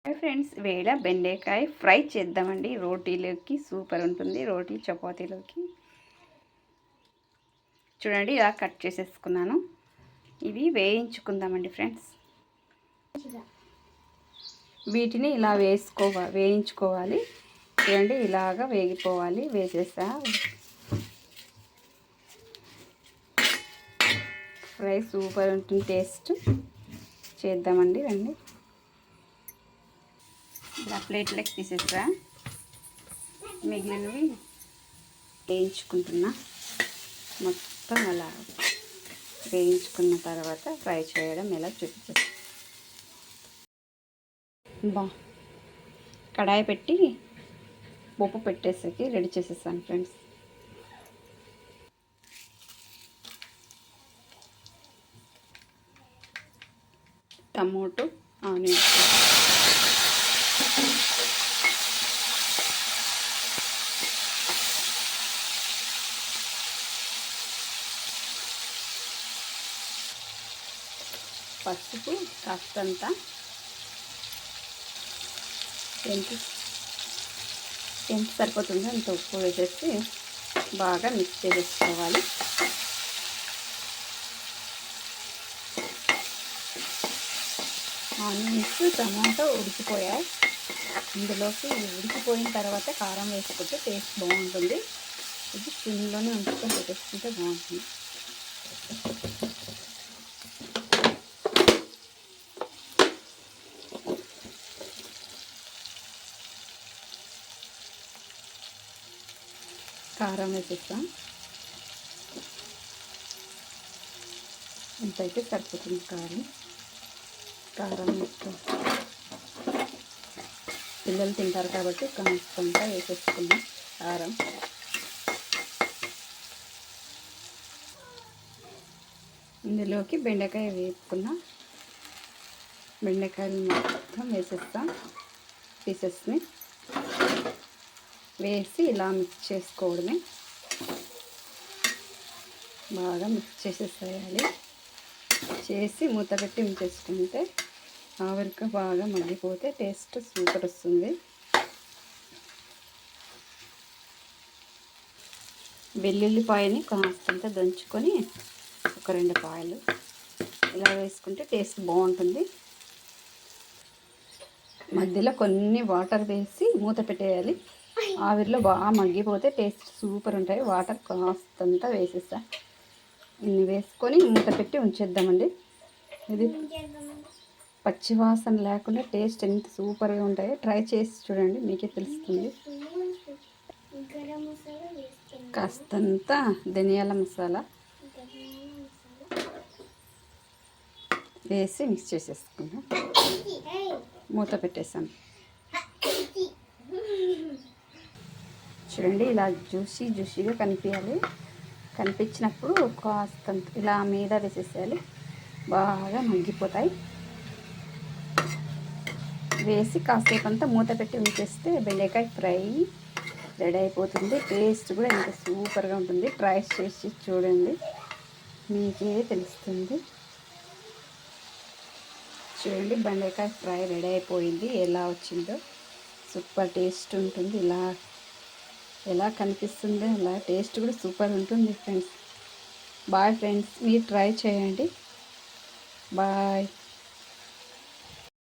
Hi friends, వేళ బెండకాయ fry చేద్దామండి. రోటీలోకి సూపర్ ఉంటుంది. రోటీ చపాతీలోకి చూడండి, ఇలా కట్ చేసేసుకున్నాను. ఇవి వేయించుకుందామండి ఫ్రెండ్స్. వీటిని ఇలా వేయించుకోవాలి. చూడండి, ఇలాగా వేగిపోవాలి. వేసేసా ఫ్రై సూపర్ ఉంటుంది. టేస్ట్ చేద్దామండి. రండి, ఇలా ప్లేట్లోకి తీసేసా. మిగిలినవి వేయించుకుంటున్నా. మొత్తం అలా వేయించుకున్న తర్వాత ఫ్రై చేయడం ఎలా చూపించేస్తా. కడాయి పెట్టి ఉప్పు పెట్టేసరికి రెడీ చేసేసాను ఫ్రెండ్స్. టమోటో, ఆనియన్స్, పసుపు కాస్తంత, ఎంత సరిపోతుందో అంత ఉప్పు వేసేసి బాగా మిక్స్ చేసేసుకోవాలి. ఆనియన్స్, టమాటో ఉడికిపోయాయి. ఇందులోకి ఉడికిపోయిన తర్వాత కారం వేసుకుంటే టేస్ట్ బాగుంటుంది. ఇది సిమ్లోనే ఉంచుకొని పెట్టేసుకుంటే బాగుంటుంది. కారం వేసేస్తాం. ఎంతైతే సరిపోతుంది కారం మొత్తం. పిల్లలు తింటారు కాబట్టి కొంత వేసేసుకున్నాం కారం. ఇందులోకి బెండకాయ వేపుకున్న బెండకాయలు మొత్తం వేసేస్తాం. పీసెస్ని వేసి ఇలా మిక్స్ చేసుకోవడమే. బాగా మిక్స్ చేసేసేయాలి. చేసి మూత పెట్టి ఉంచేసుకుంటే ఆవిరిగా బాగా మగ్గిపోతే టేస్ట్ సూపర్ వస్తుంది. వెల్లుల్లిపాయని కాస్తంత దంచుకొని ఒక 2 పాయలు ఇలా వేసుకుంటే టేస్ట్ బాగుంటుంది. మధ్యలో కొన్ని వాటర్ వేసి మూత పెట్టేయాలి. ఆవిరిలో బాగా మగ్గిపోతే టేస్ట్ సూపర్ ఉంటాయి. వాటర్ కాస్తంత వేసేస్తా. ఇన్ని వేసుకొని మూత పెట్టి ఉంచేద్దామండి. ఇది పచ్చివాసన లేకుండా టేస్ట్ ఎంత సూపర్గా ఉంటాయో ట్రై చేసి చూడండి, మీకే తెలుస్తుంది. కాస్తంత ధనియాల మసాలా వేసి మిక్స్ చేసేసుకున్నాం. మూత పెట్టేసాను. చూడండి, ఇలా జ్యూసీగా కనిపించినప్పుడు కాస్తంత ఇలా మీద వేసేసేయాలి. బాగా మగ్గిపోతాయి. వేసి కాసేపు అంతా మూత పెట్టి ఉంచేస్తే బెండకాయ ఫ్రై రెడీ అయిపోతుంది. టేస్ట్ కూడా ఎంత సూపర్గా ఉంటుంది. ట్రై చేసి చూడండి, మీకే తెలుస్తుంది. చూడండి, బెండకాయ ఫ్రై రెడీ అయిపోయింది. ఎలా వచ్చిందో సూపర్ టేస్ట్ ఉంటుంది. ఎలా కనిపిస్తుందో అలా టేస్ట్ కూడా సూపర్ ఉంటుంది ఫ్రెండ్స్. బాయ్ ఫ్రెండ్స్, మీరు ట్రై చేయండి. బాయ్.